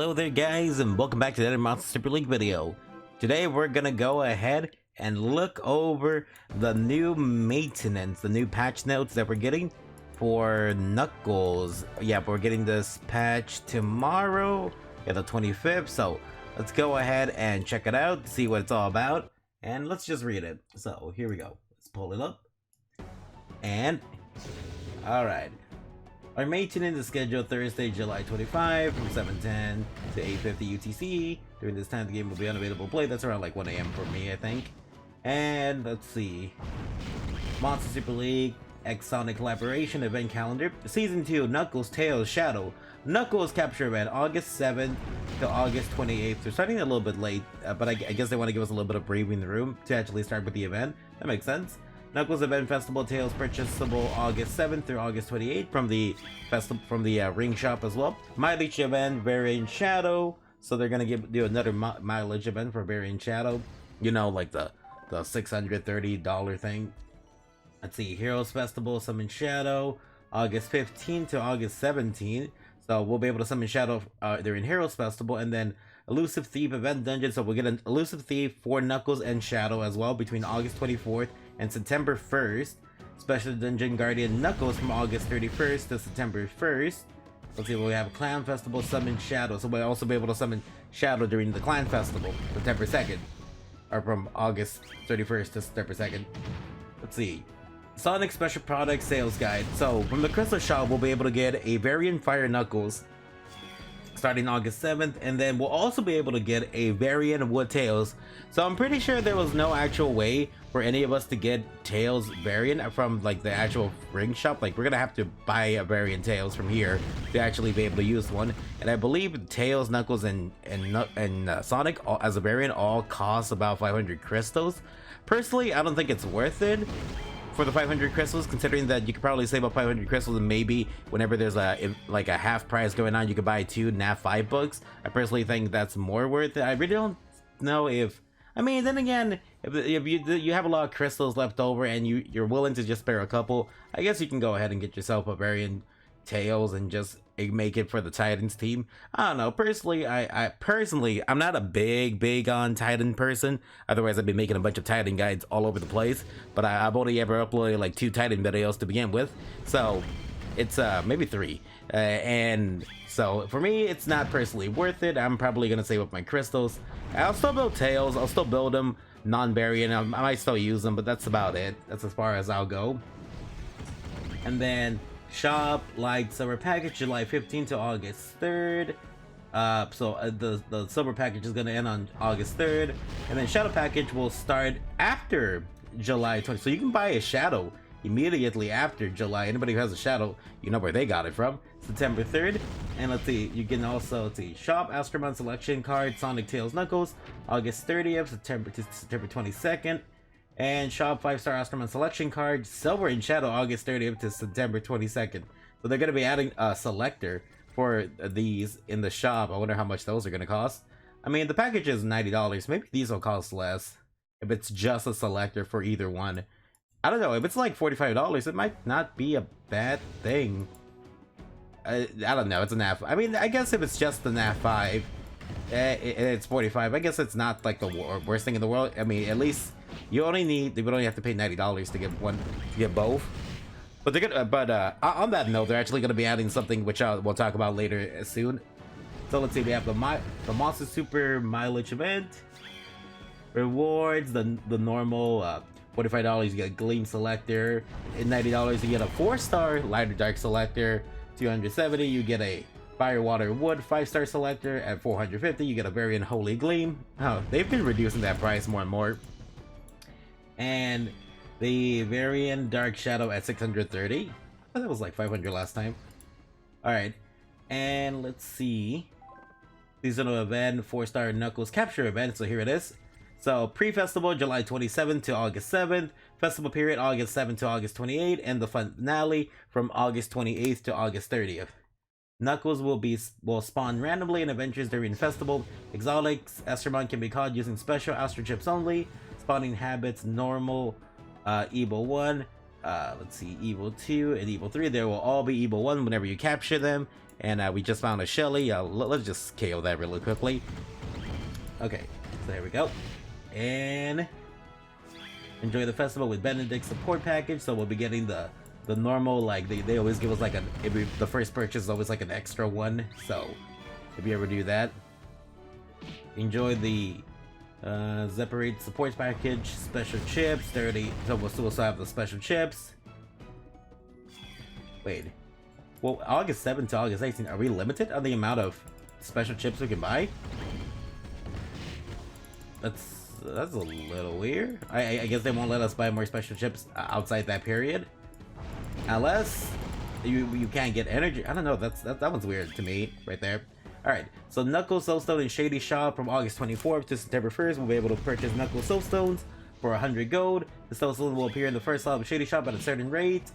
Hello there guys, and welcome back to another Monster Super League video. Today we're gonna go ahead and look over the new maintenance, the new patch notes that we're getting for Knuckles. Yeah, we're getting this patch tomorrow, the 25th, so let's go ahead and check it out, see what it's all about, and let's just read it. So here we go. Let's pull it up. And alright. Our maintenance is scheduled Thursday, July 25 from 7:10 to 8:50 UTC. During this time, the game will be unavailable to play. That's around like 1 AM for me, I think. And let's see. Monster Super League X Sonic Collaboration Event Calendar. Season 2, Knuckles, Tails, Shadow. Knuckles Capture Event, August 7th to August 28th. They're starting a little bit late, but I guess they want to give us a little bit of breathing room to actually start with the event. That makes sense. Knuckles Event Festival Tails purchasable August 7th through August 28th from the ring shop as well. Mileage event Variant Shadow, so they're gonna do another mileage event for Variant Shadow. You know, like the $630 thing. Let's see, Heroes Festival Summon Shadow August 15th to August 17th. So we'll be able to summon Shadow during Heroes Festival, and then Elusive Thief Event Dungeon. So we'll get an Elusive Thief for Knuckles and Shadow as well between August 24th and September 1st. Special Dungeon Guardian Knuckles from August 31st to September 1st. Let's see, we have Clan Festival Summon Shadow. So we'll also be able to summon Shadow during the Clan Festival, September 2nd. Or from August 31st to September 2nd. Let's see. Sonic Special Product Sales Guide. So from the Crystal Shop, we'll be able to get a Variant Fire Knuckles starting August 7th, and then we'll also be able to get a Variant Wood Tails. So I'm pretty sure there was no actual way for any of us to get Tails Variant from like the actual ring shop. Like, we're gonna have to buy a Variant Tails from here to actually be able to use one. And I believe Tails, Knuckles, and Sonic as a variant all cost about 500 crystals. Personally, I don't think it's worth it for the 500 crystals, considering that you could probably save up 500 crystals, and maybe whenever there's like a half price going on, you could buy 2 NAF 5 books. I personally think that's more worth it. I really don't know if, I mean, then again, if you have a lot of crystals left over and you're willing to just spare a couple, I guess you can go ahead and get yourself a Variant Tails and just make it for the Titans team. I don't know, personally, I'm not a big on Titan person, otherwise I'd be making a bunch of Titan guides all over the place, but I've only ever uploaded like 2 Titan videos to begin with, so it's maybe 3, and so for me it's not personally worth it. I'm probably gonna save up my crystals. I'll still build Tails, I'll still build them non-variant, I might still use them, but that's about it. That's as far as I'll go. And then Shop Light Summer Package, July 15th to August 3rd. The summer package is going to end on August 3rd, and then Shadow Package will start after July 20th. So you can buy a Shadow immediately after July. Anybody who has a Shadow, you know where they got it from. September 3rd. And let's see, you can also see Shop Osterman Selection Card Sonic Tails Knuckles August 30th September to September 22nd. And Shop 5-star Osterman Selection Card Silver and Shadow August 30th to September 22nd. So they're going to be adding a selector for these in the shop. I wonder how much those are going to cost. I mean, the package is $90. Maybe these will cost less if it's just a selector for either one. I don't know. If it's like $45, it might not be a bad thing. I don't know. It's an NAF. I mean, I guess if it's just the NAF 5, it's $45. I guess it's not like the worst thing in the world. I mean, at least you only have to pay $90 to get one, to get both. But they're gonna, on that note, they're actually gonna be adding something which we'll talk about later soon. So let's see, we have the Monster Super Mileage Event rewards, the normal $45 you get a Gleem selector, and $90 you get a 4-star Lighter Dark selector, 270 you get a Fire Water Wood 5-star selector, at 450 you get a Variant Holy Gleam. Oh, they've been reducing that price more and more. And the Variant Dark Shadow at 630. I thought it was like 500 last time. Alright, and let's see. Seasonal event, 4-star Knuckles Capture event, so here it is. So pre-festival July 27th to August 7th, festival period August 7th to August 28th, and the finale from August 28th to August 30th. Knuckles will spawn randomly in adventures during the festival. Exotics Osterman can be caught using special Astro Chips only. Spawning habits normal, Evil 1, let's see, Evil 2 and Evil 3. They will all be Evil 1 whenever you capture them. And we just found a Shelly. Let's just KO that really quickly. Okay, so there we go. And enjoy the festival with Benedict's support package. So we'll be getting the normal, like they always give us like the first purchase is always like an extra one. So if you ever do that, enjoy the separate supports package, special chips. 30. So we'll still have the special chips. Wait. Well, August 7th to August 18th, are we limited on the amount of special chips we can buy? That's a little weird. I guess they won't let us buy more special chips outside that period, unless you can't get energy. I don't know. That one's weird to me right there. All right. So Knuckles Soulstone and Shady Shop from August 24th to September 1st. We'll be able to purchase Knuckles Soulstones for 100 gold. The Soulstone will appear in the first slot of Shady Shop at a certain rate.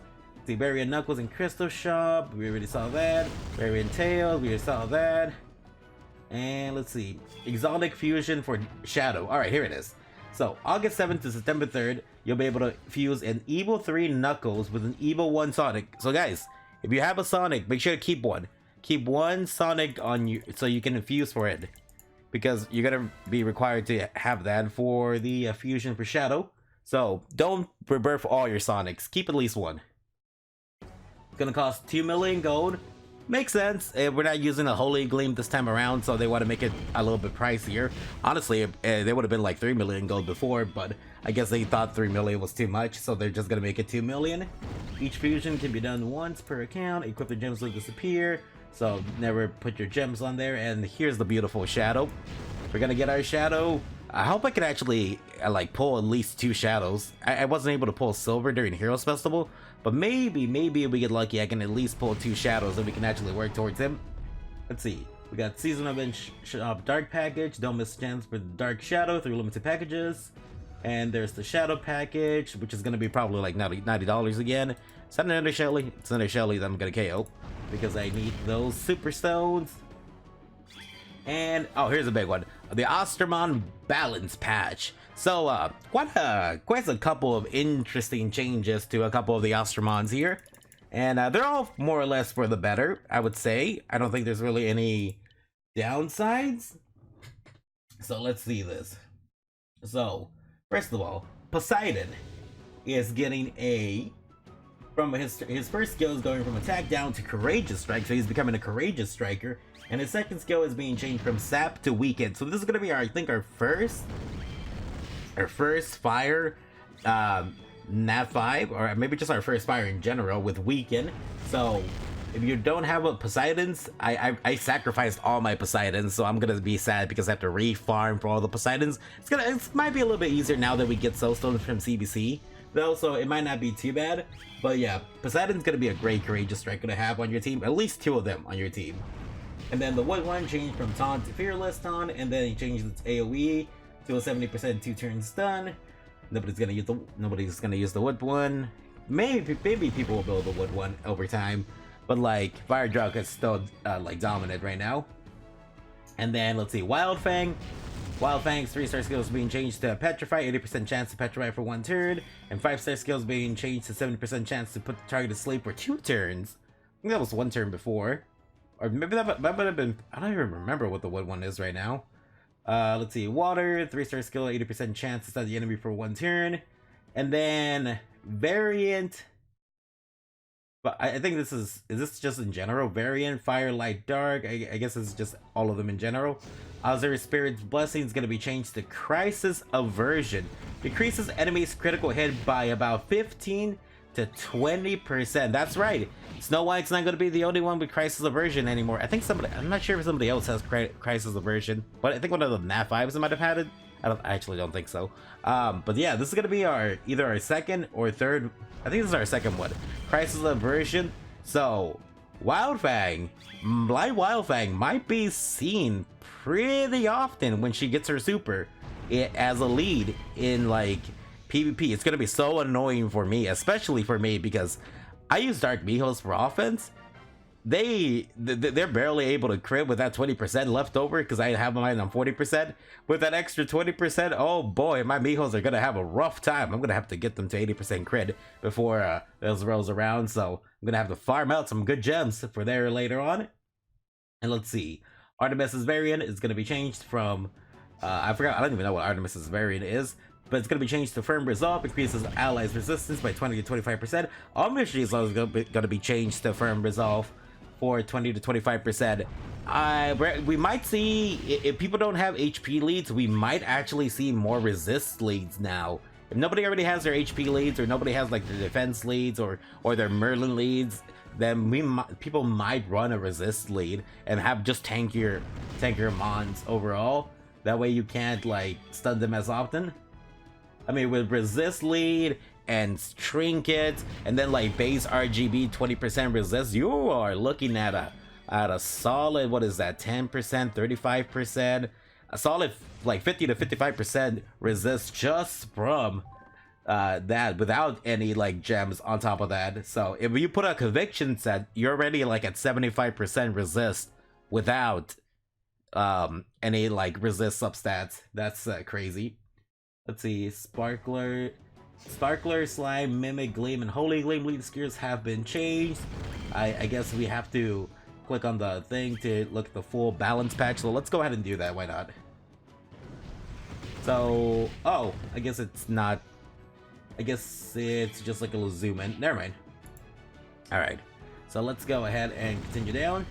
See, Berry and Knuckles and Crystal Shop. We already saw that. Berry and Tails. We already saw that. And let's see. Exotic Fusion for Shadow. Alright, here it is. So, August 7th to September 3rd, you'll be able to fuse an Evil 3 Knuckles with an Evil 1 Sonic. So guys, if you have a Sonic, make sure to keep one. Keep one Sonic on you so you can infuse for it. Because you're going to be required to have that for the fusion for Shadow. So, don't rebirth all your Sonics. Keep at least one. It's gonna cost 2 million gold. Makes sense. We're not using a Holy Gleam this time around, so they want to make it a little bit pricier. Honestly, they would have been like 3 million gold before, but I guess they thought 3 million was too much, so they're just gonna make it 2 million. Each fusion can be done once per account. Equip the gems will disappear, so never put your gems on there. And here's the beautiful Shadow. We're gonna get our Shadow. I hope I can actually like pull at least 2 shadows. I wasn't able to pull silver during Heroes Festival, but maybe if we get lucky, I can at least pull 2 shadows and we can actually work towards him. Let's see. We got Season Event Shop Dark Package. Don't miss chance for the Dark Shadow through limited packages. And there's the Shadow Package, which is going to be probably like $90 again. Is that another Shelly? It's another Shelly that I'm going to KO because I need those Super Stones. And oh, here's a big one, the Osterman Balance patch. So quite a couple of interesting changes to a couple of the Ostermans here, and they're all more or less for the better, I would say. I don't think there's really any downsides. So let's see this. So first of all, Poseidon is getting from his first skill is going from attack down to courageous strike, so he's becoming a courageous striker. And his second skill is being changed from sap to weakened. So this is gonna be I think our first fire Nat 5, or maybe just our first fire in general with weaken. So if you don't have a Poseidons, I sacrificed all my Poseidons, so I'm gonna be sad because I have to re-farm for all the Poseidons. It might be a little bit easier now that we get Soulstones from CBC though, so it might not be too bad. But yeah, Poseidon's gonna be a great courageous striker to have on your team, at least 2 of them on your team. And then the wood one changed from taunt to fearless taunt, and then he changed its AoE to a 70% 2-turn stun. Nobody's gonna use the wood one. Maybe people will build the wood one over time, but like Fire Drug is still like dominant right now. And then let's see, Wild Fang. Wild Fang's 3-star skills being changed to Petrify, 80% chance to petrify for 1 turn, and 5-star skills being changed to 70% chance to put the target to sleep for 2 turns. I think that was 1 turn before. Or maybe that might have been, I don't even remember what the wood one is right now. Let's see, Water, 3-star skill, 80% chance to stun the enemy for 1 turn. And then Variant, but I think is this just in general? Variant, Fire, Light, Dark, I guess it's just all of them in general. Osiris Spirit's Blessing is going to be changed to Crisis Aversion. Decreases enemies' critical hit by about 15 to 20%. That's right. Snow White's not going to be the only one with Crisis Aversion anymore. I think I'm not sure if somebody else has Crisis Aversion, but I think one of the Nat 5s might have had it. I actually don't think so. But yeah, this is going to be either our second or third. I think this is our second one. Crisis Aversion. So Wildfang might be seen pretty often when she gets her super as a lead in like PvP. It's gonna be so annoying for me, especially for me, because I use Dark Mihos for offense, they're barely able to crit with that 20% left over because I have mine on 40%. With that extra 20%, oh boy, my Mihos are gonna have a rough time. I'm gonna have to get them to 80% crit before those rolls around. So I'm gonna have to farm out some good gems for there later on. And let's see, Artemis's variant is gonna be changed from I forgot. I don't even know what Artemis's variant is. But it's going to be changed to Firm Resolve, increases allies' resistance by 20 to 25%. Omnisci is also going to be changed to Firm Resolve for 20 to 25%. We might see, if people don't have HP leads, we might actually see more resist leads now. If nobody already has their HP leads, or nobody has like their defense leads, or their Merlin leads, then people might run a resist lead and have just tankier mons overall. That way you can't like stun them as often. I mean, with resist lead and trinkets and then like base RGB 20% resist, you are looking at a solid, what is that, 10%, 35%, a solid like 50 to 55% resist just from that, without any like gems on top of that. So if you put a conviction set, you're already like at 75% resist without any like resist substats. That's crazy. Let's see, Sparkler, Slime, Mimic, Gleem, and Holy Gleam lead skills have been changed. I guess we have to click on the thing to look at the full balance patch, so let's go ahead and do that, why not? So, oh, I guess it's not, I guess it's just like a little zoom in, never mind. Alright, so let's go ahead and continue down.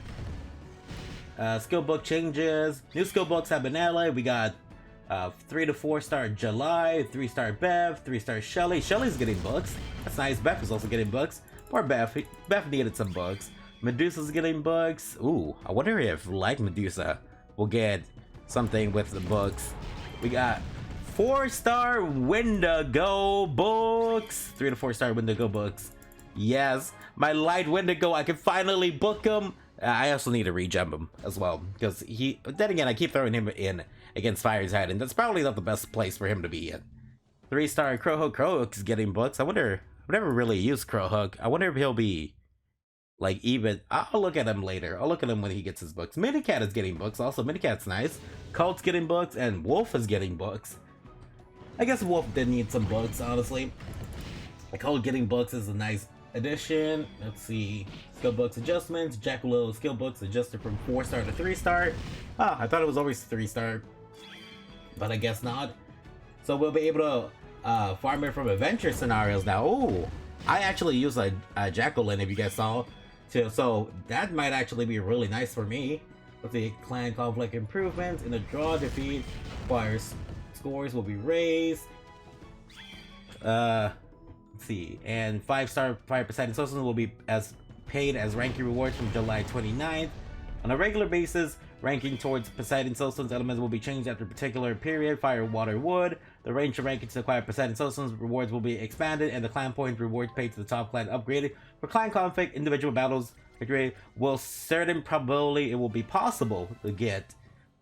Skill book changes, new skill books have been added. We got 3 to 4 star July, 3 star Bev, 3 star Shelly. Shelly's getting books. That's nice. Bev is also getting books. Poor Bev. Bev needed some books. Medusa's getting books. Ooh, I wonder if, like Medusa, we'll get something with the books. We got 4 star Wendigo books. 3 to 4 star Wendigo books. Yes, my light Wendigo. I can finally book him. I also need to regem him as well, because then again, I keep throwing him in against Fire's Head, and that's probably not the best place for him to be in. 3 star Crowhook. Crowhook's getting books. I wonder, I've never really used Crowhook. I wonder if he'll be, like, even, I'll look at him later. I'll look at him when he gets his books. Minicat is getting books, also. Minicat's nice. Cult's getting books, and Wolf is getting books. I guess Wolf did need some books, honestly. Cult getting books is a nice addition. Let's see, skill books adjustments. Jackalope skill books adjusted from 4 star to 3 star. Ah, I thought it was always 3 star, but I guess not. So we'll be able to farm it from adventure scenarios now. Ooh, I actually use a Jacqueline, if you guys saw, too, so that might actually be really nice for me. Let's see, clan conflict improvements. In a draw defeat, players' scores will be raised. Let's see, and 5 star 5% associates will be paid as ranking rewards from July 29th. On a regular basis, ranking towards Poseidon Soulstone's elements will be changed after a particular period. Fire, water, wood. The range of ranking to acquire Poseidon Soulstone's rewards will be expanded, and the clan point rewards paid to the top clan upgraded. For clan conflict, individual battles victory will certain probability it will be possible to get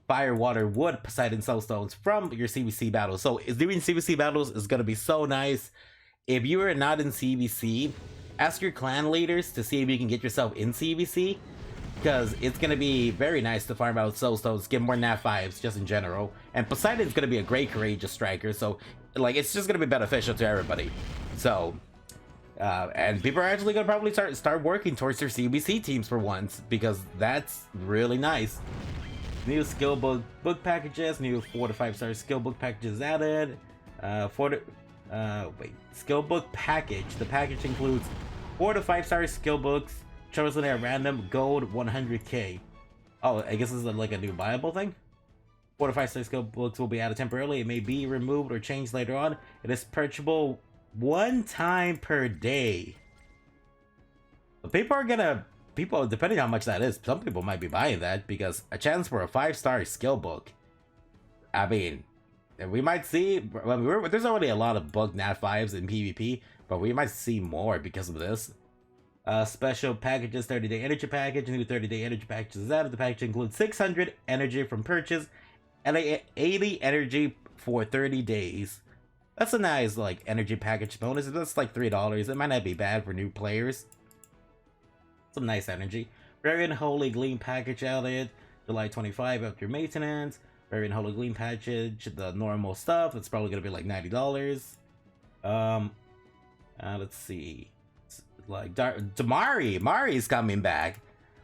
fire, water, wood Poseidon Soulstones from your CVC battles. So doing CVC battles is going to be so nice. If you are not in CVC, ask your clan leaders to see if you can get yourself in CVC, because it's going to be very nice to farm out Soulstones, get more Nat 5s just in general. And Poseidon's going to be a great courageous striker, so like it's just going to be beneficial to everybody. So, and people are actually going to probably start working towards their CVC teams for once, because that's really nice. New skill book packages, new 4 to 5 star skill book packages added. Skill book package. The package includes 4 to 5 star skill books chosen at random, gold 100k. Oh, I guess this is like a new viable thing. 4 to 5 star skill books will be added temporarily. It may be removed or changed later on. It is purchasable 1 time per day. But people, depending on how much that is, some people might be buying that, because a chance for a 5 star skill book. I mean, we might see, there's already a lot of bug Nat 5s in PvP, but we might see more because of this. Special packages, 30-day energy package. New 30-day energy package is added. The package includes 600 energy from purchase and 80 energy for 30 days. That's a nice like energy package bonus. That's like $3. It might not be bad for new players. Some nice energy. Variant Holy Gleam package added July 25 after maintenance. Variant Holy Gleam package, the normal stuff. It's probably gonna be like $90. Let's see. It's like Mari's coming back.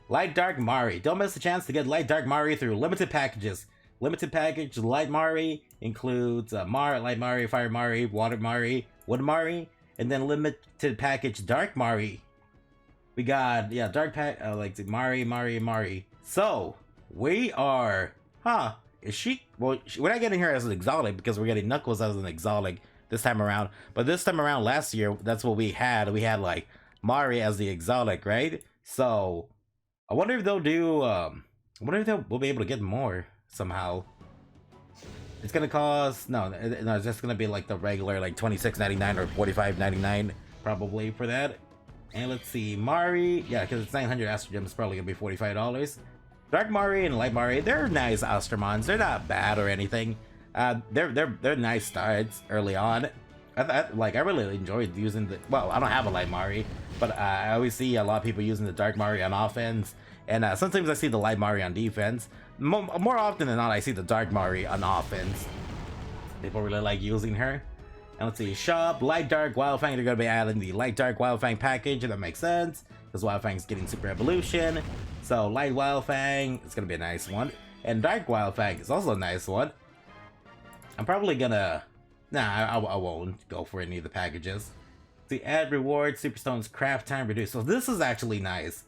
Light Dark Mari. Don't miss the chance to get Light Dark Mari through limited packages. Limited package Light Mari includes Light Mari, Fire Mari, Water Mari, Wood Mari, and then limited package Dark Mari. We got Dark pack like Mari. So we are, Is she? Well, we're not getting her as an exotic because we're getting Knuckles as an exotic this time around. But this time around, last year, that's what we had. We had like Mari as the exotic, right? So I wonder if they'll do. I wonder if we'll be able to get more somehow. It's gonna cost no, it's just gonna be like the regular like $26.99 or $45.99 probably for that. And let's see, Mari, yeah, because it's 900 Astro Gems, it's probably gonna be $45. Dark Mari and Light Mari, they're nice Ostermans. They're not bad or anything. They're nice starts early on. I really enjoyed using the. Well, I don't have a Light Mari, but I always see a lot of people using the Dark Mari on offense, and sometimes I see the Light Mari on defense. More often than not, I see the Dark Mari on offense. People really like using her. And let's see, shop, Light Dark, Wildfang, they're going to be adding the Light Dark Wildfang package, and that makes sense, because Wildfang's getting Super Evolution. So Light Wildfang, it's going to be a nice one. And Dark Wildfang is also a nice one. I'm probably gonna... Nah, I won't go for any of the packages. See, add reward, Super Stone's craft time reduced. So this is actually nice.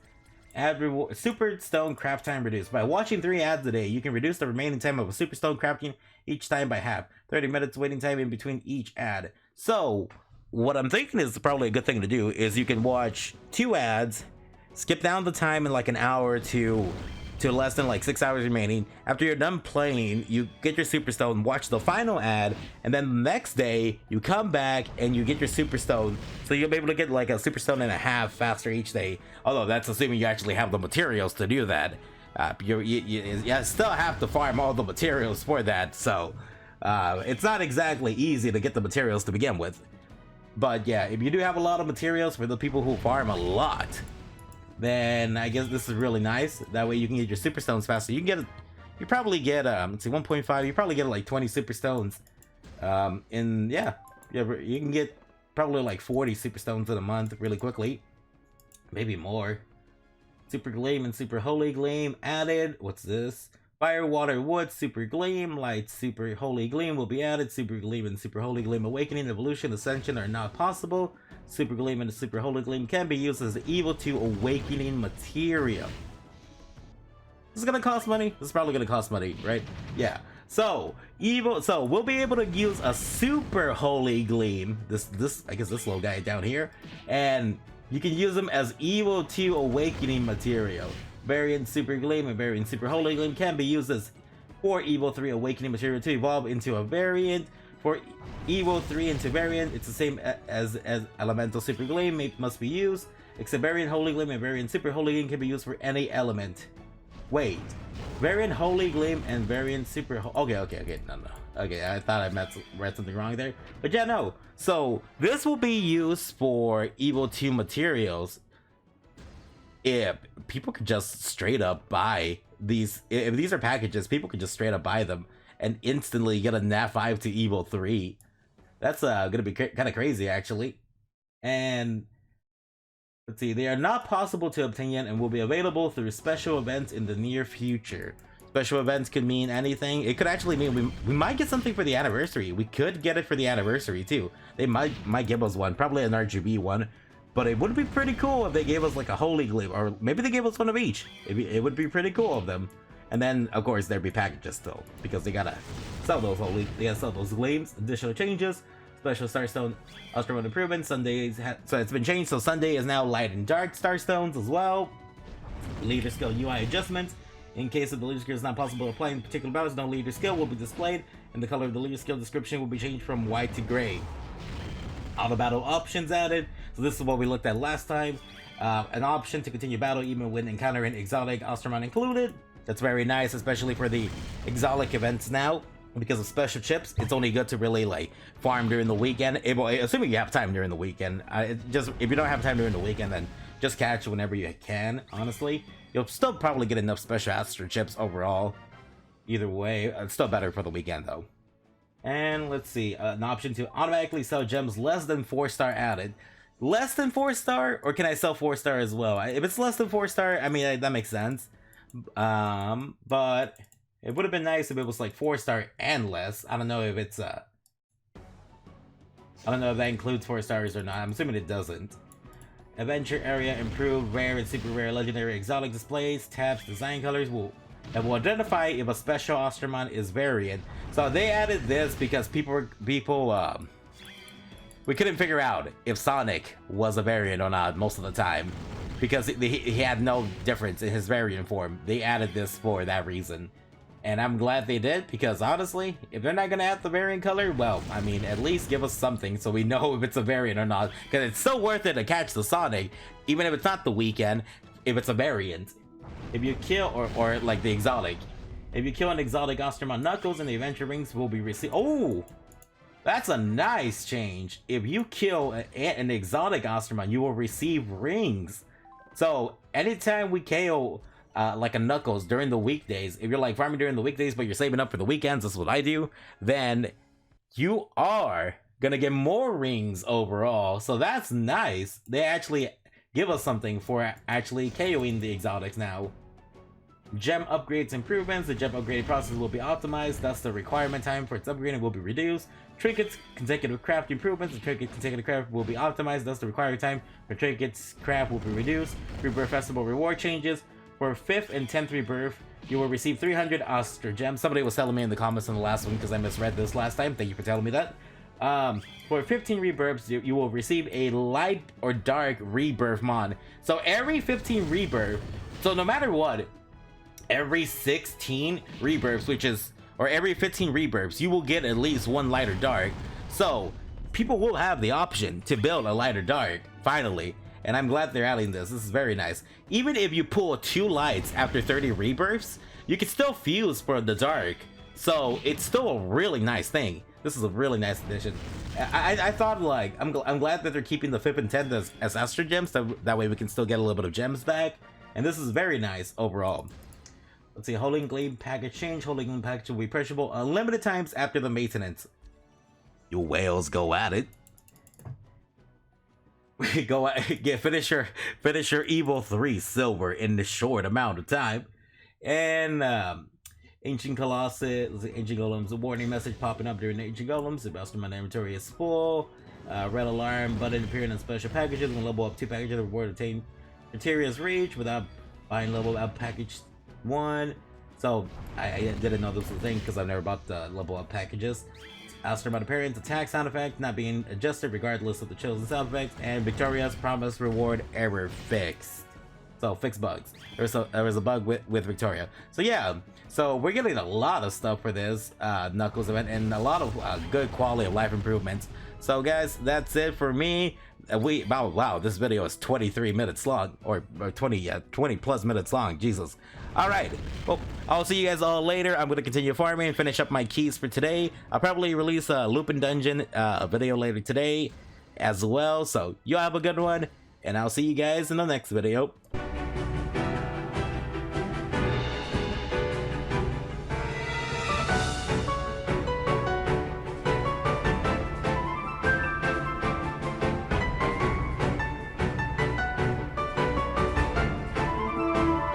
Add reward, Super Stone craft time reduced. By watching 3 ads a day, you can reduce the remaining time of a Super Stone crafting each time by half. 30 minutes waiting time in between each ad. So, what I'm thinking is probably a good thing to do is you can watch 2 ads, skip down the time in like an hour to less than like 6 hours remaining. After you're done playing, you get your Super Stone, watch the final ad, and then the next day you come back and you get your Super Stone. So you'll be able to get like a Super Stone and a half faster each day. Although that's assuming you actually have the materials to do that. You still have to farm all the materials for that. So it's not exactly easy to get the materials to begin with. But yeah, if you do have a lot of materials for the people who farm a lot, then I guess this is really nice. That way you can get your Super Stones faster. You probably get let's see, 1.5. You probably get like 20 Super Stones. You can get probably like 40 Super Stones in a month really quickly, maybe more. Super Gleam and Super Holy Gleam added. What's this? Fire, Water, Wood, Super Gleam, Light, Super Holy Gleam will be added. Super Gleam and Super Holy Gleam Awakening, Evolution, Ascension are not possible. Super Gleam and Super Holy Gleam can be used as Evil 2 Awakening material. This is gonna cost money. This is probably gonna cost money, right? Yeah. So we'll be able to use a Super Holy Gleam. I guess this little guy down here, and you can use them as Evil 2 Awakening material. Variant Super Gleam and Variant Super Holy Gleam can be used as for Evil 3 Awakening material to evolve into a variant. For Evil 3 into Variant, it's the same as Elemental Super Gleam. It must be used, except Variant Holy Gleam and Variant Super Holy Gleam can be used for any element. Wait, Variant Holy Gleam and Variant Super okay, no. Okay, I thought I read something wrong there. But yeah, no. So, this will be used for Evil 2 materials. If people could just straight up buy these, if these are packages, people could just straight up buy them and instantly get a Nat 5 to Evil 3. That's gonna be kind of crazy, actually. And let's see, they are not possible to obtain yet and will be available through special events in the near future. Special events could mean anything. It could actually mean we might get something for the anniversary. We could get it for the anniversary too. They might give us one, probably an RGB one. But it would be pretty cool if they gave us like a Holy Gleam, or maybe they gave us one of each. It would be pretty cool of them. And then, of course, there'd be packages still, because they gotta sell those Gleams. Additional changes, special Starstone, Osterman improvements. Sundays, so it's been changed. So Sunday is now Light and Dark Starstones as well. Leader skill UI adjustments. In case of the leader skill is not possible to apply in particular battles, no leader skill will be displayed, and the color of the leader skill description will be changed from white to gray. All the battle options added. So this is what we looked at last time. An option to continue battle even when encountering exotic Osterman included. That's very nice, especially for the exotic events now. Because of special chips, it's only good to really like farm during the weekend. Assuming you have time during the weekend. Just if you don't have time during the weekend, then just catch whenever you can, honestly. You'll still probably get enough special Astro chips overall. Either way, it's still better for the weekend though. And let's see, an option to automatically sell gems less than 4-star added. Less than 4-star, or can I sell 4-star as well? If it's less than 4-star, I mean that makes sense. But it would have been nice if it was like 4-star and less. I don't know if it's I don't know if that includes 4 stars or not. I'm assuming it doesn't. Adventure area, improved, rare and super rare, legendary, exotic displays, tabs, design colors that will identify if a special Osterman is variant. So they added this because we couldn't figure out if Sonic was a variant or not most of the time, because he had no difference in his variant form. They added this for that reason. And I'm glad they did, because honestly, if they're not gonna add the variant color, well, I mean, at least give us something so we know if it's a variant or not. Because it's still worth it to catch the Sonic, even if it's not the weekend, if it's a variant. If you kill, or like the exotic. If you kill an exotic Osterman Knuckles, and the adventure rings will be received. Oh! That's a nice change. If you kill an exotic Osterman, you will receive rings. So, anytime we KO like a Knuckles during the weekdays, if you're like farming during the weekdays but you're saving up for the weekends, that's what I do, then you are gonna get more rings overall. So that's nice. They actually give us something for actually KOing the exotics now. Gem upgrades improvements. The gem upgrading process will be optimized, thus the requirement time for its upgrading will be reduced. Trinkets consecutive craft improvements. The trinket consecutive craft will be optimized, thus the required time for trinkets craft will be reduced. Rebirth festival reward changes. For 5th and 10th rebirth, you will receive 300 Oster gems. Somebody was telling me in the comments in the last one because I misread this last time. Thank you for telling me that. For 15 rebirths, you will receive a light or dark rebirth mon. So every 15 rebirth, so no matter what, every 16 rebirths, or every 15 rebirths, you will get at least one light or dark. So people will have the option to build a light or dark, finally. And I'm glad they're adding this. This is very nice. Even if you pull 2 lights after 30 rebirths, you can still fuse for the dark. So it's still a really nice thing. This is a really nice addition. I thought, like, I'm glad that they're keeping the 5th and 10th as Astro gems. That way we can still get a little bit of gems back. And this is very nice overall. Let's see, holding Gleem package change. Holding Gleem package will be purchasable unlimited times after the maintenance. You whales go at it. Go get finish your Evo 3 silver in this short amount of time. And Ancient Colossus, Ancient Golems, a warning message popping up during the Ancient Golems. The Osterman inventory is full. Red alarm button appearing in special packages. When level up 2 packages, the reward obtained criteria's reach without buying level up package 1. So I didn't know this was a thing because I've never bought the level up packages. Osterman appearance, attack sound effect not being adjusted regardless of the chosen sound effects, and Victoria's promised reward error fixed. So fix bugs. There was a bug with Victoria. So yeah, so we're getting a lot of stuff for this Knuckles event and a lot of good quality of life improvements. So guys, that's it for me. Wow, this video is 23 minutes long, or 20 plus minutes long. Jesus. All right, well, I'll see you guys all later. I'm gonna continue farming and finish up my keys for today. I'll probably release a Lupin Dungeon video later today as well. So you have a good one, and I'll see you guys in the next video.